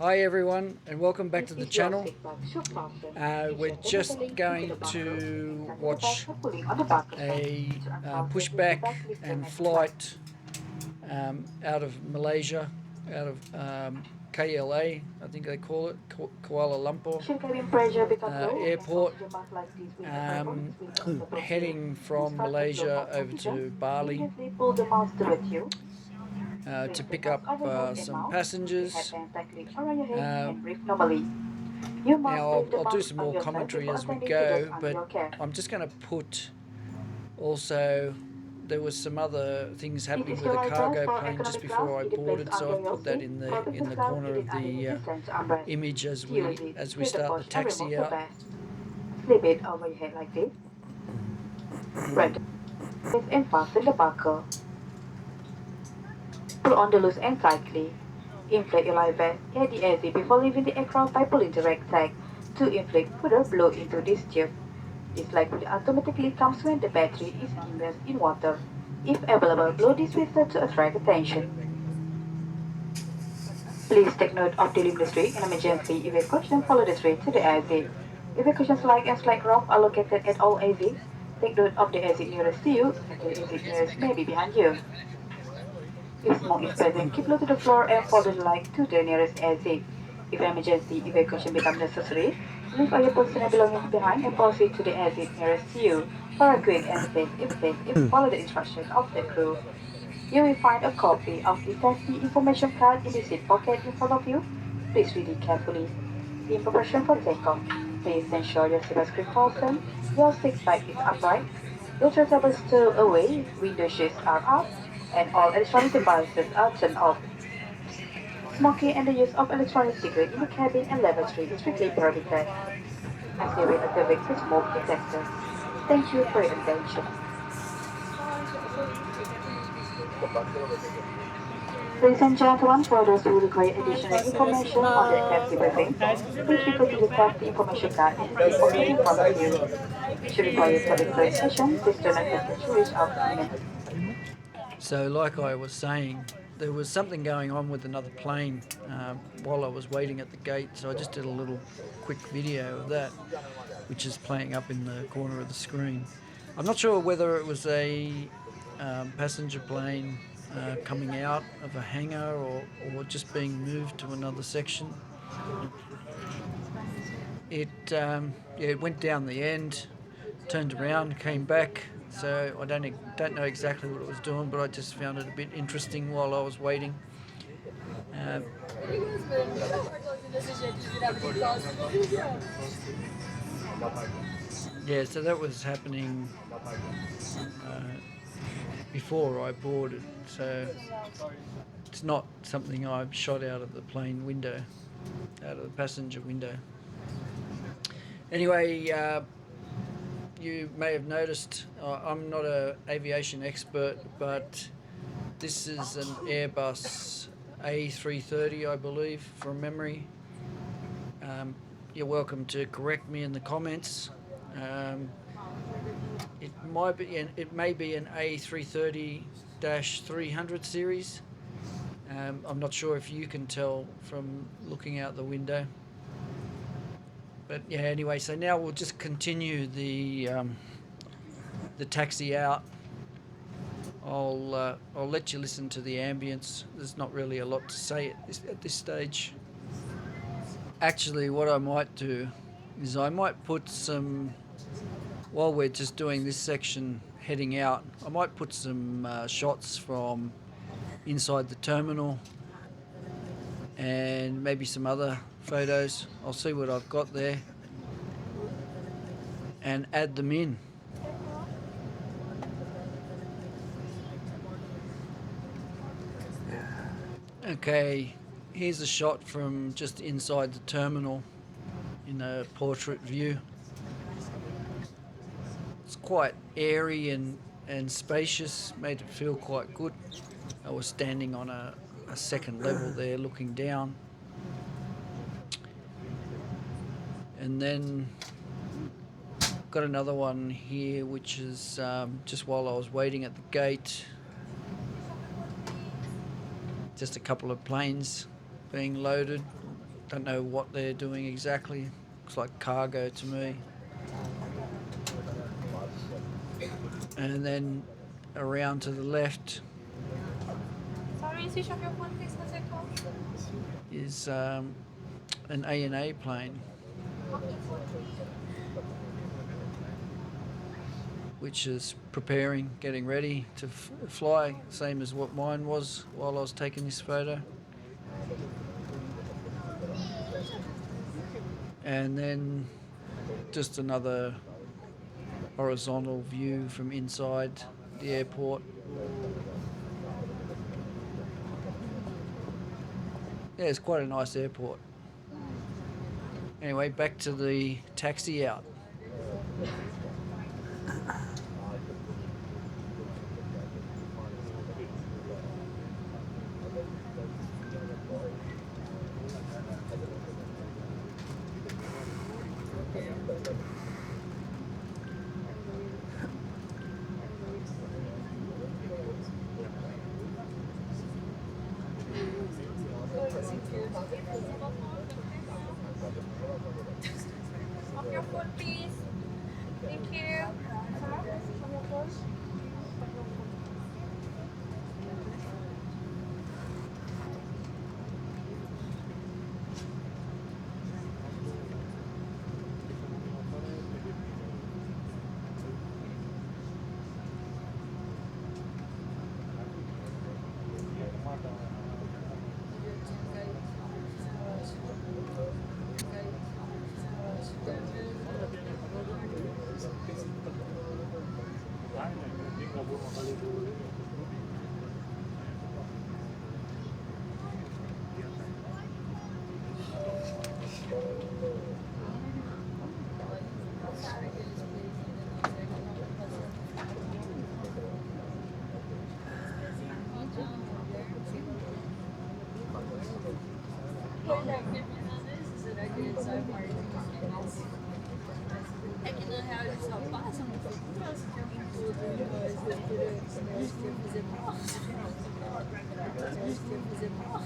Hi everyone, and welcome back to the channel. We're just going to watch a pushback and flight out of Malaysia, out of KLA, I think they call it, Kuala Lumpur Airport, heading from Malaysia over to Bali to pick up some passengers. Now I'll do some more commentary as we go, but I'm just going to put also there was some other things happening with a cargo plane just before I boarded, so I've put that in the corner of the image as we start the taxi out. Slip it over your head like this. Right. And fasten the buckle. Pull on the loose end tightly. Inflate your life vest at the exit before leaving the aircraft by pulling the red tag to inflate further blow into this tube. This light will automatically comes when the battery is immersed in water. If available, blow this whistle to attract attention. Please take note of the limit street and emergency evacuation. Follow the street to the exit. Evacuation flag and flag rope are located at all exits. Take note of the exit nearest to you, and the exit nearest may be behind you. If smoke is present, keep low to the floor and follow the light to the nearest exit. If emergency evacuation becomes necessary, leave all your personal belongings behind and proceed to the exit nearest to you for a quick and safe exit if follow the instructions of the crew. You will find a copy of the safety information card in the seat pocket in front of you. Please read it carefully. In preparation for takeoff, please ensure your seat is fastened, your seat belt is upright, your tray table is stowed away, window shades are up, and all electronic devices are turned off. Smoking and the use of electronic cigarette in the cabin and lavatory is strictly prohibited. Activate the smoke detector. Thank you for your attention. Ladies and gentlemen, for those who require additional information on the safety briefing, please refer to the safety information card in the seat pocket in front of you. Should require further clarification, please do not hesitate to reach out to me. So like I was saying, there was something going on with another plane while I was waiting at the gate, so I just did a little quick video of that, which is playing up in the corner of the screen. I'm not sure whether it was a passenger plane coming out of a hangar or just being moved to another section. It went down the end, turned around, came back. So I don't know exactly what it was doing, but I just found it a bit interesting while I was waiting. Yeah, so that was happening before I boarded. So it's not something I've shot out of the plane window, out of the passenger window. Anyway, you may have noticed I'm not an aviation expert, but this is an Airbus A330, I believe, from memory. You're welcome to correct me in the comments. It may be an A330-300 series. I'm not sure if you can tell from looking out the window. But yeah, anyway, so now we'll just continue the taxi out. I'll let you listen to the ambience. There's not really a lot to say at this stage. Actually, what I might do is I might put some, while we're just doing this section heading out, I might put some shots from inside the terminal and maybe some other photos. I'll see what I've got there and add them in. Okay, here's a shot from just inside the terminal in a portrait view. It's quite airy and spacious, made it feel quite good. I was standing on a second level there looking down. And then got another one here which is just while I was waiting at the gate. Just a couple of planes being loaded, Don't know what they're doing exactly. Looks like cargo to me. And then around to the left Sorry, switch off your phone, please, as I call. is an A&A plane, which is preparing, getting ready to fly, same as what mine was while I was taking this photo. And then just another horizontal view from inside the airport. Yeah, it's quite a nice airport. Anyway, back to the taxi out. Off your phone, please. Thank you. É que na real eles só passam no futuro, se tem alguém tudo, mas depois eles querem fazer mal. Eles querem fazer mal.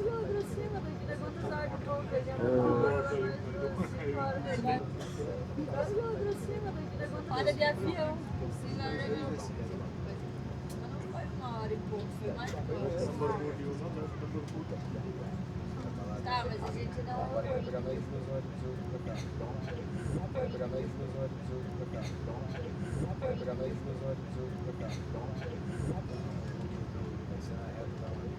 pra cima daqui, né? Quantas horas de voo que a gente demora, mais 5 horas, verdade? Pra cima daqui, né? Quantas horas de avião? 5 horas de avião. Mas não foi 1 hora e pouco, foi mais de 2 horas. Tá, mas a gente não... Agora vai pegar mais 2 horas e 18 pra cá. Vai pegar mais 2 horas e 18 pra cá. Vai pegar mais 2 horas e 18 pra cá. Vai ser na reta da hora.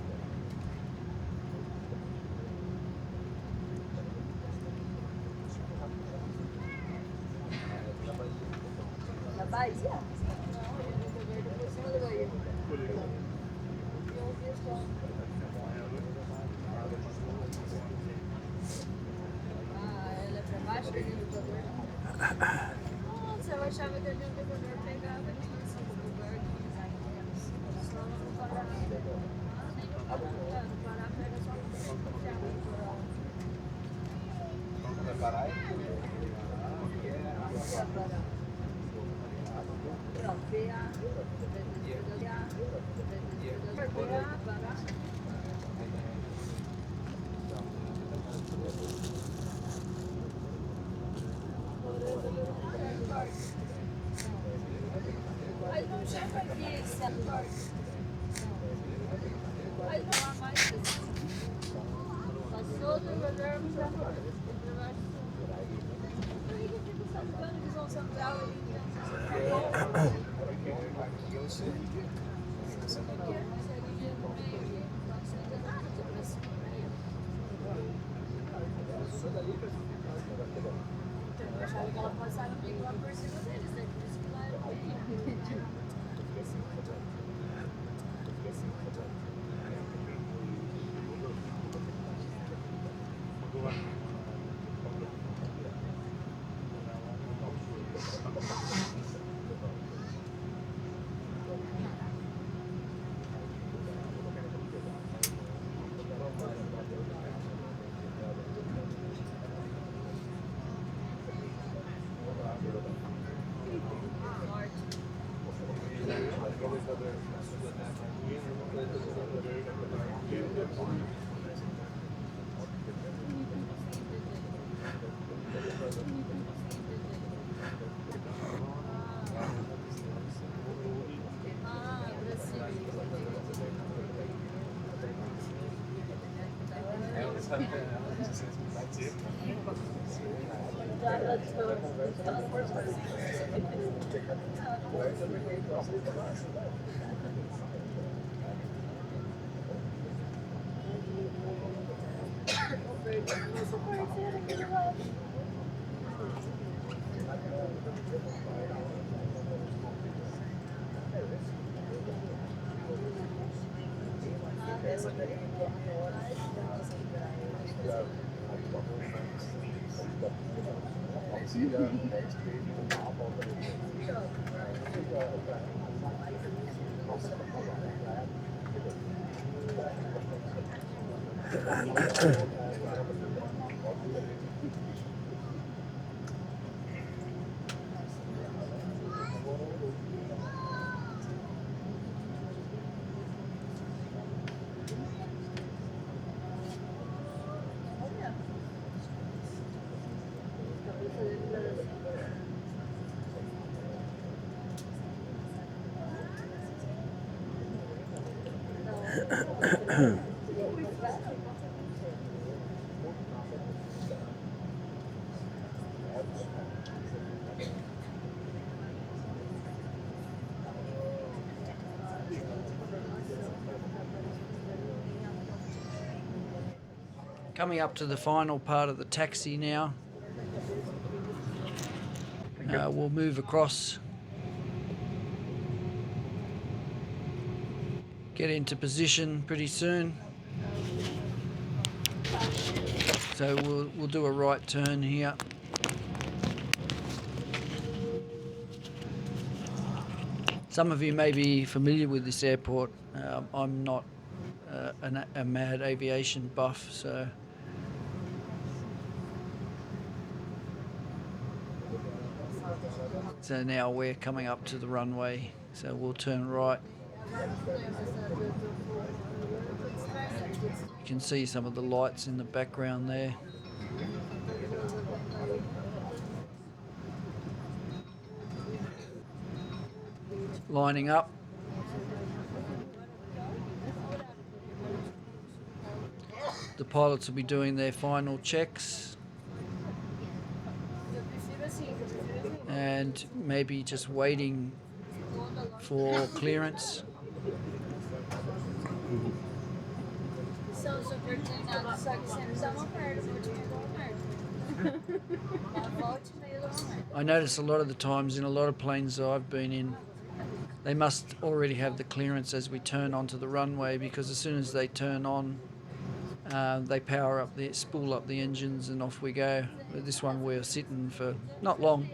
Na Bahia? Não, eu ia por cima da Bahia. Eu vi só. Ela é pra baixo do elevador? Nossa, eu achava que ali o elevador pegava aqui nesse lugar aqui. Só não parar. Nem no parar. No parar pega só no Vai parar aí? Mas não chega aqui, celular. Mas não há mais. Passou do elevador pra baixo. Por que eu fico sabendo que São Central ali? Eu sei. Eu achava que ela passava meio lá por cima deles, né? Por isso que lá era bem. Coming up to the final part of the taxi now. We'll move across, get into position pretty soon. So we'll do a right turn here. Some of you may be familiar with this airport. I'm not a mad aviation buff, so now we're coming up to the runway, so we'll turn right. You can see some of the lights in the background there. Lining up. The pilots will be doing their final checks and maybe just waiting for clearance. São super treinados, só que sempre dá uma merda, o último dá uma merda. Uma volta e meia dá uma merda. I notice a lot of the times in a lot of planes that I've been in, they must already have the clearance as we turn onto the runway, because as soon as they turn on, they power up, spool up the engines, and off we go. But this one we're sitting for not long.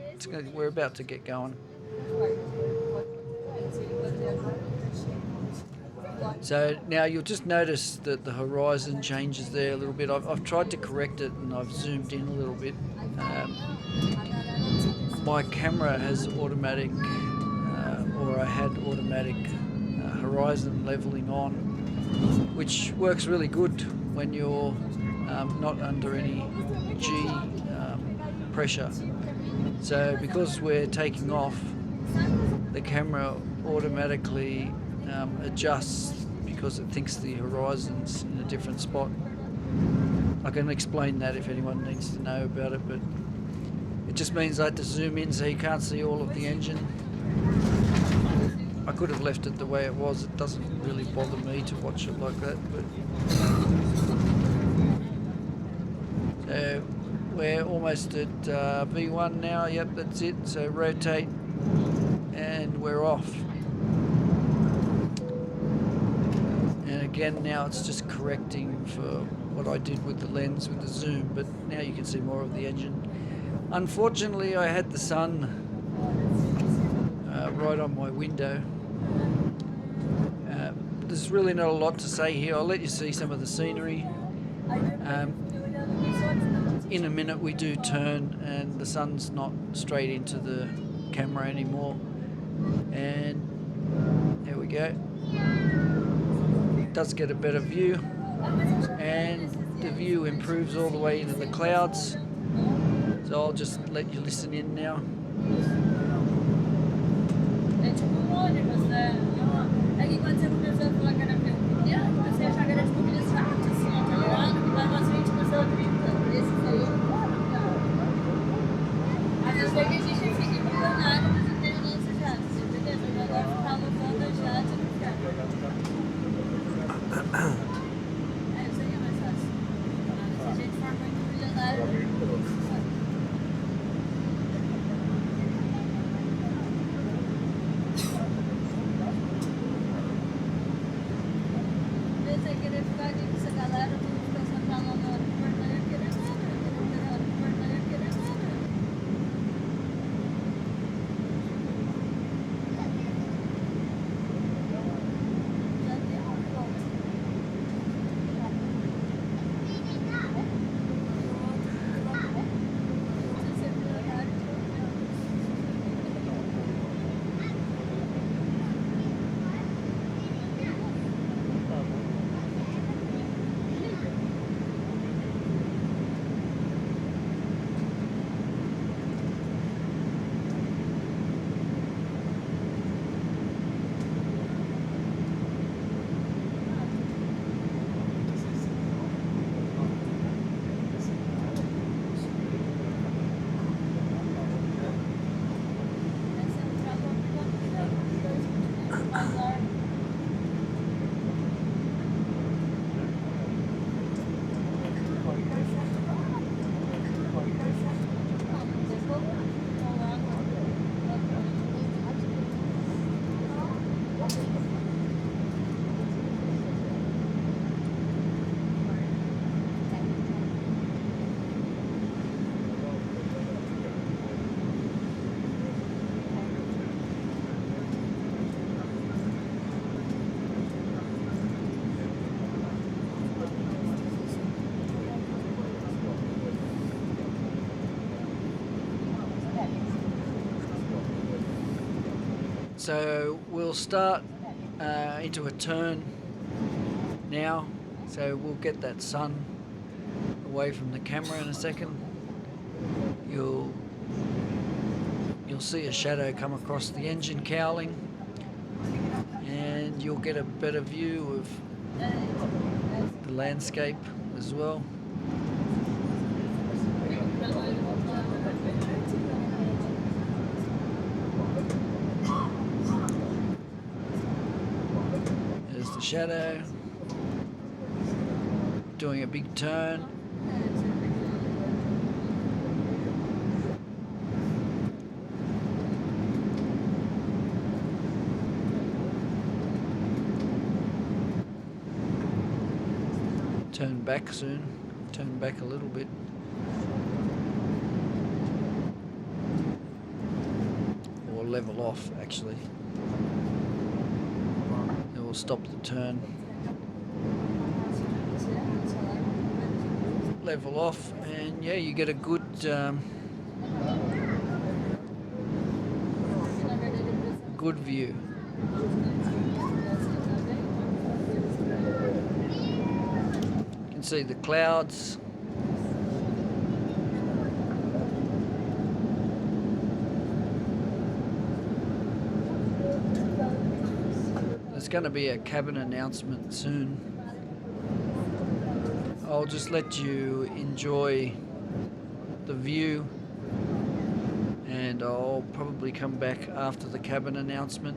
We're about to get going. So now you'll just notice that the horizon changes there a little bit. I've tried to correct it and I've zoomed in a little bit. My camera has automatic, or I had automatic horizon leveling on, which works really good when you're not under any G pressure. So because we're taking off, the camera automatically adjusts because it thinks the horizon's in a different spot. I can explain that if anyone needs to know about it, but it just means I had to zoom in so you can't see all of the engine. I could have left it the way it was. It doesn't really bother me to watch it like that, but so we're almost at V1 now. Yep, that's it. So rotate and we're off. And again, now it's just correcting for what I did with the lens with the zoom, but now you can see more of the engine. Unfortunately, I had the sun right on my window. There's really not a lot to say here. I'll let you see some of the scenery. In a minute we do turn and the sun's not straight into the camera anymore. And there we go. It does get a better view, and the view improves all the way into the clouds. So I'll just let you listen in now. É tipo ônibus, né? É que quando você começou a falar que era avião pequeno, eu comecei a achar que era tipo aqueles jatos, assim, tá ligado? Que vai umas 20 pessoas 30. Esses aí, às vezes é que a gente fica embrionado, mas não tem o lance jatos, entendeu? Então agora ficar levando a jato no carro. Isso aí é mais fácil. Se a gente for muito milionário, querer ficar aqui com essa galera, todo mundo fica sentado lá no aeroporto, não ia querer nada, não ia querer nada. Já deu uma volta. Não sei se é milionário ou não. So we'll start into a turn now. So we'll get that sun away from the camera in a second. You'll see a shadow come across the engine cowling, and you'll get a better view of the landscape as well. There's the shadow doing a big turn. Turn back soon, turn back a little bit. Or level off actually. It will stop the turn. Level off, and yeah, you get a good good view. You can see the clouds. There's going to be a cabin announcement soon. I'll just let you enjoy the view, and I'll probably come back after the cabin announcement.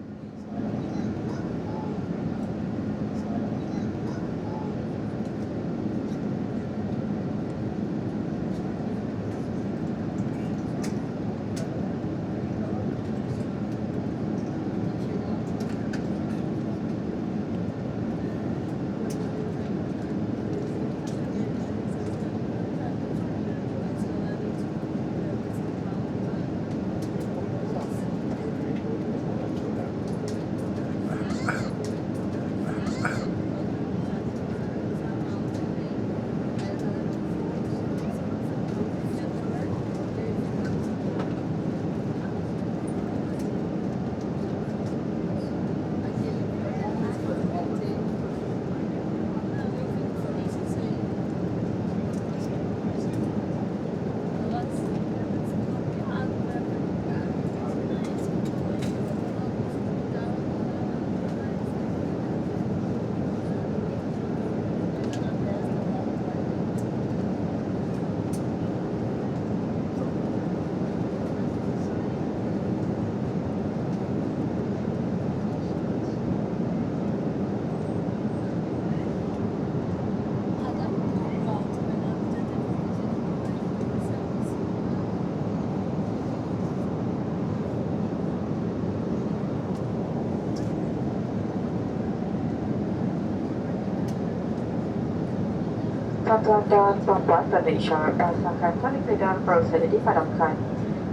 Tuan-tuan dan puan-puan, tanda isyarat rasakan tali pedal proses dipadamkan.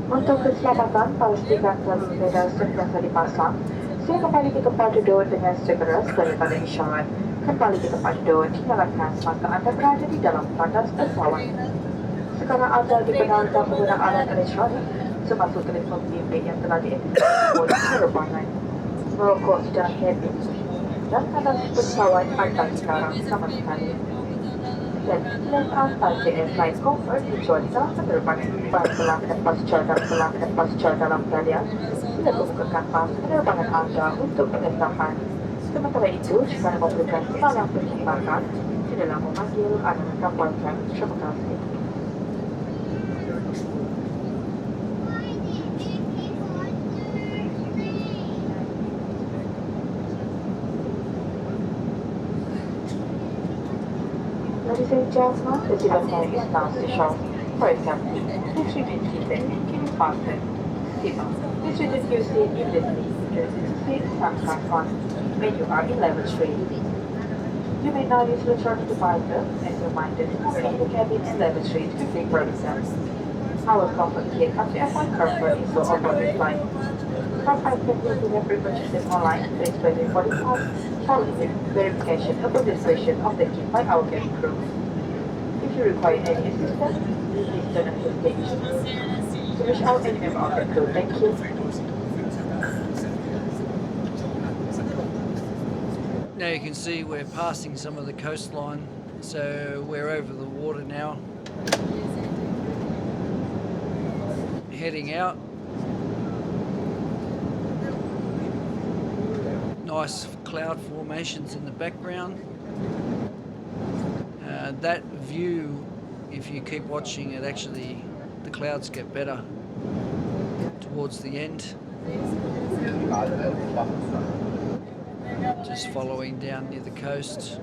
Untuk keselamatan, pastikan tali pedal sentiasa dipasang. Sila kembali ke tempat duduk dengan segera setelah tanda isyarat. Kembali ke tempat duduk dinyalakan semasa anda berada di dalam tandas pesawat. Sekarang anda dibenarkan menggunakan alat elektronik, termasuk telefon bimbit yang telah diaktifkan oleh penerbangan. Merokok secara habit dan tandas pesawat anda sekarang sama sekali. Dan Batik Air Flight Comfort dijual di dalam penerbangan. Para pelanggan pasca dalam talian, sila membukakan pas penerbangan anda untuk pengesahan. Sementara itu, jika memerlukan semalam pertimbangan, silalah memanggil anak kapalkan. Terima kasih. Ladies and gentlemen, the development is now station. For example, please remain seated and keep fastened. Seatbelt. Please return your seat immediately. There is a seat transfer front when you are in level 3. You may now use electronic devices as a reminder to cover in the cabin and level 3 to quickly process. Our comfort kit after F1 comfort is so on this line. Some items will be pre-purchased online, please wait for the cost. Following verification of the description of the kit by our cabin crew. If you require any assistance, please don't hesitate to reach out any member of the crew. Thank you. Now you can see we're passing some of the coastline, so we're over the water now, heading out. Nice cloud formations in the background. That view, if you keep watching it, actually the clouds get better towards the end. Just following down near the coast.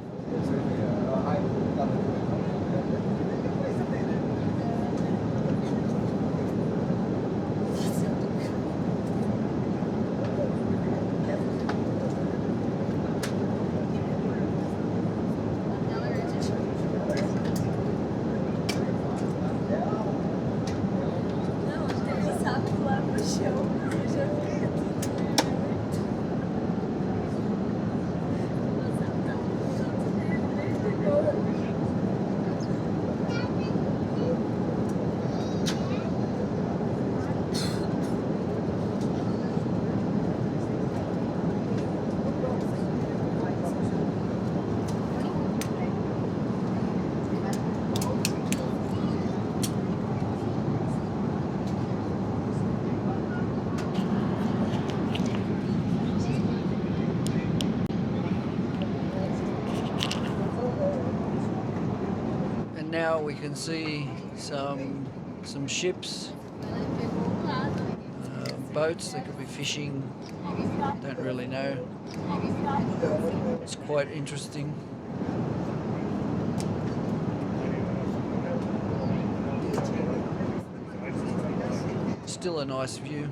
Now we can see some ships, boats. They could be fishing. Don't really know. It's quite interesting. Still a nice view.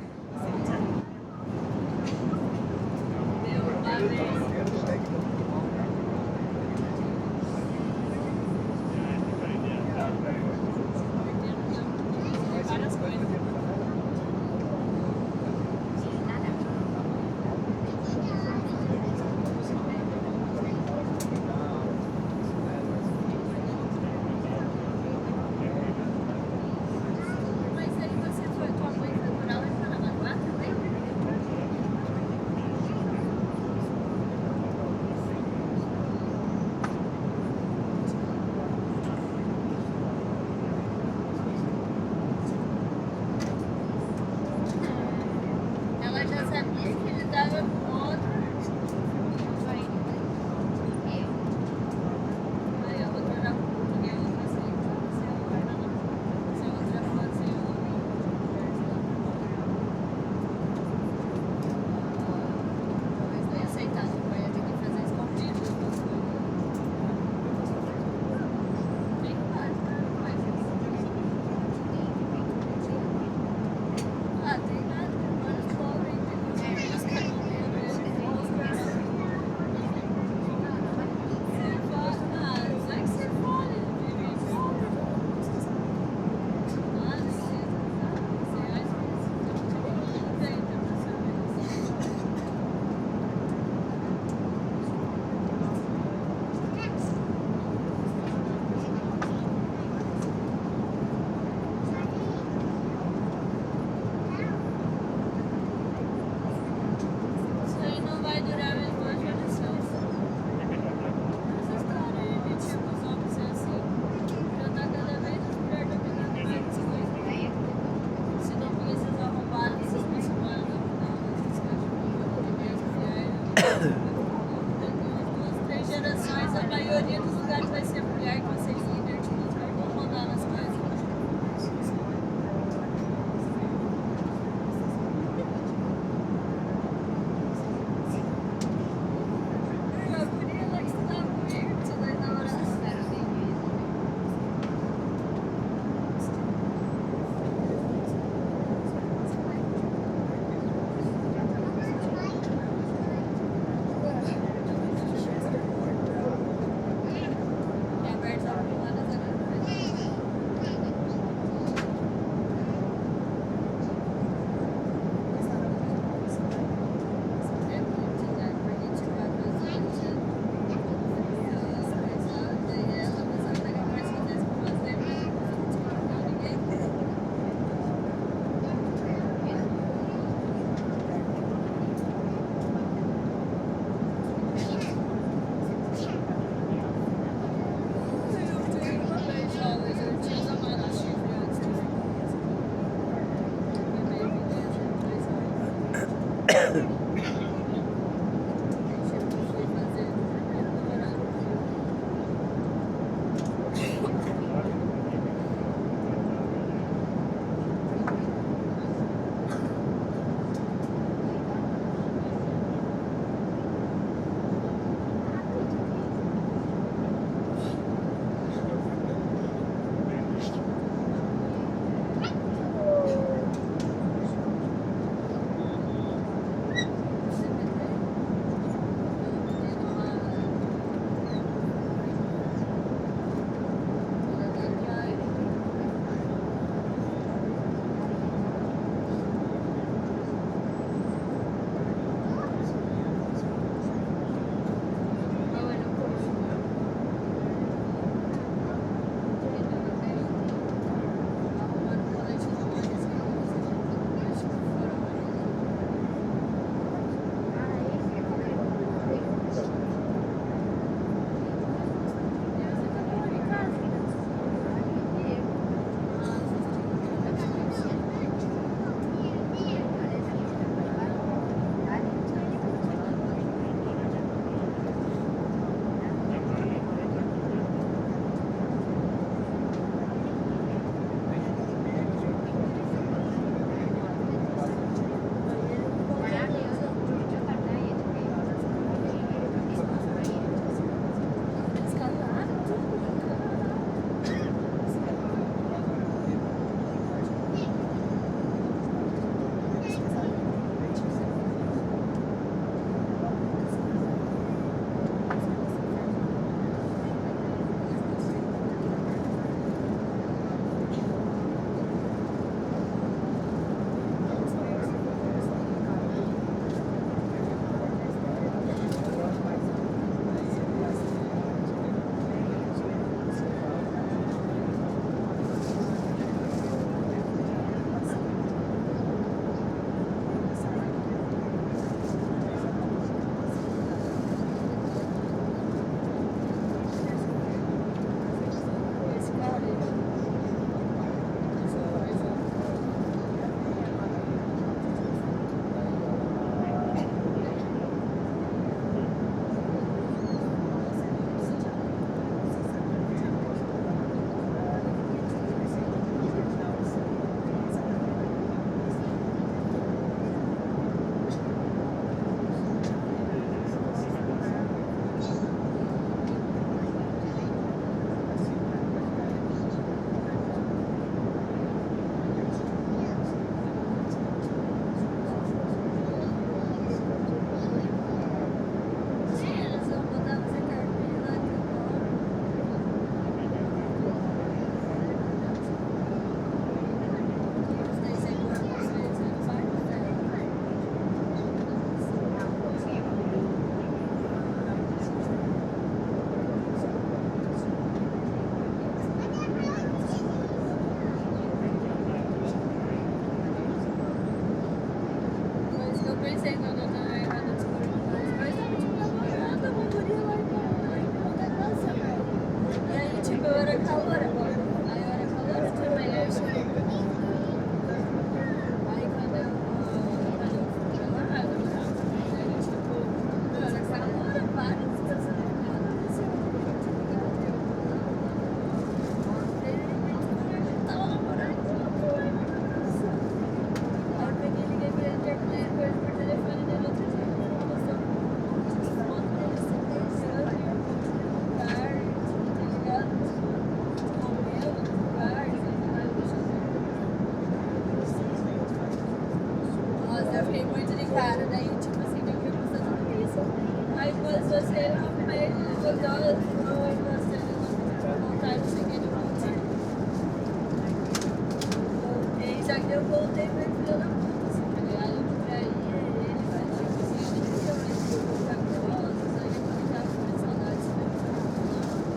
eu voltei pra ele filha da puta, assim, tá ligado? Eu traí ele, velho. Tipo assim, eu nem queria mais ficar grossa, aí depois eu tava com saudade, assim,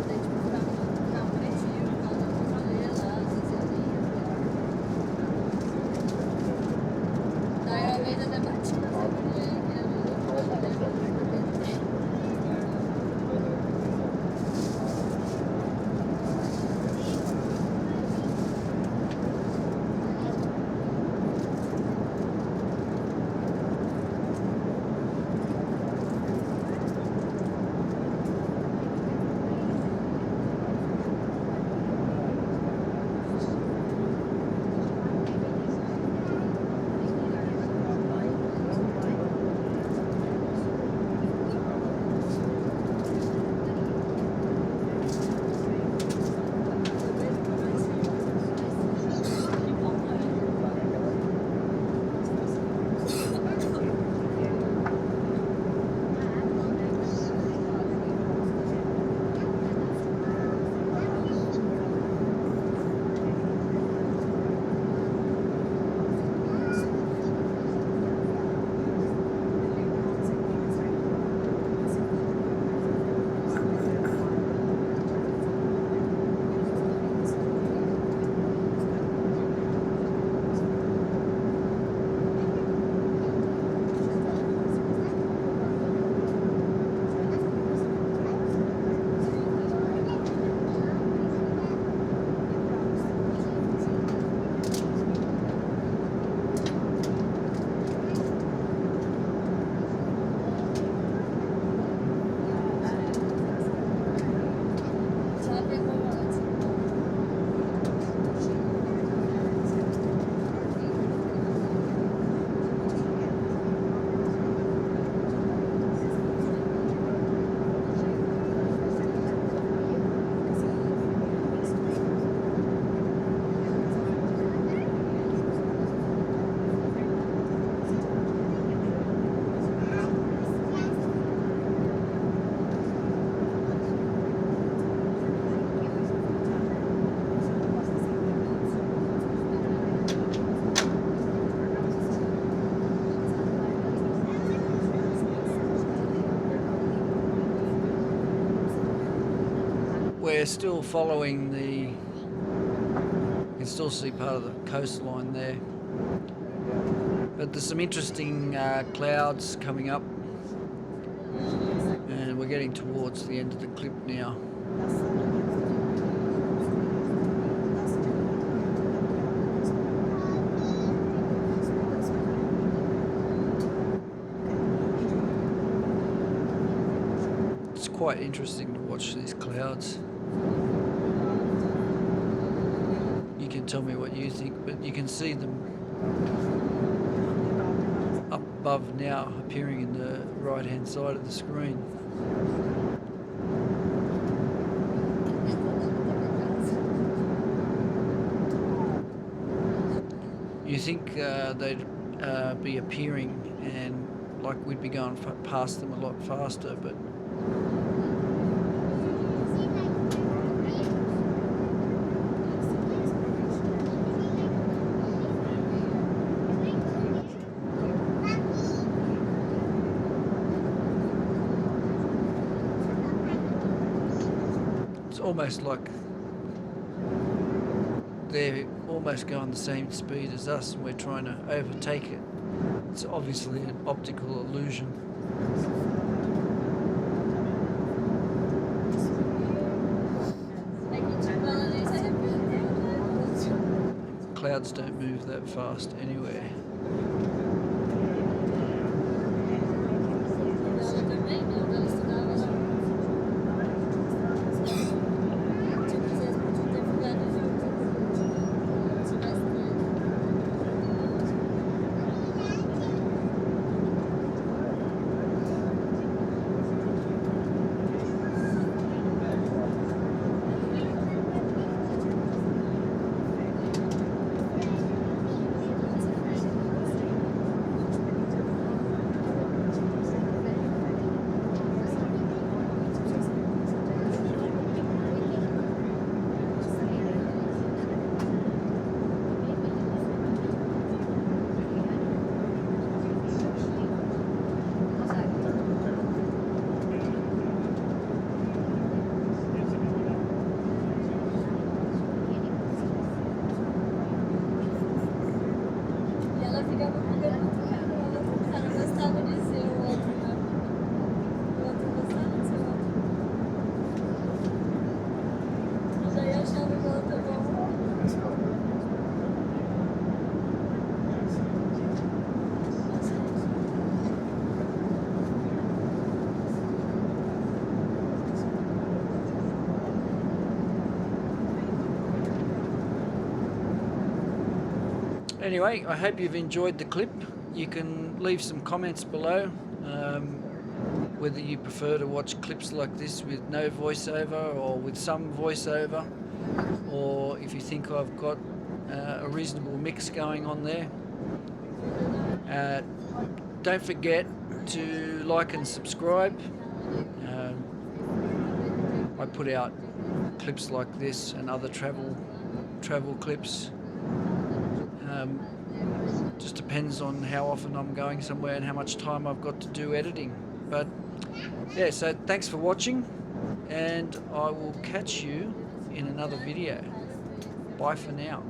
daí tipo, ficava bonitinho, ficava dando controle lá, cinzelinha, daí uma vez até bati nessa mulher, que era We're still following the, you can still see part of the coastline there, but there's some interesting clouds coming up, and we're getting towards the end of the clip now. It's quite interesting to watch these clouds. You can tell me what you think, but you can see them up above now, appearing in the right hand side of the screen. You think they'd be appearing and like we'd be going past them a lot faster, but it's almost like they're almost going the same speed as us and we're trying to overtake it. It's obviously an optical illusion. Clouds don't move that fast anywhere. Anyway, I hope you've enjoyed the clip. You can leave some comments below, whether you prefer to watch clips like this with no voiceover or with some voiceover, or if you think I've got a reasonable mix going on there. Don't forget to like and subscribe. I put out clips like this and other travel clips. Just depends on how often I'm going somewhere and how much time I've got to do editing. But yeah, so thanks for watching, and I will catch you in another video. Bye for now.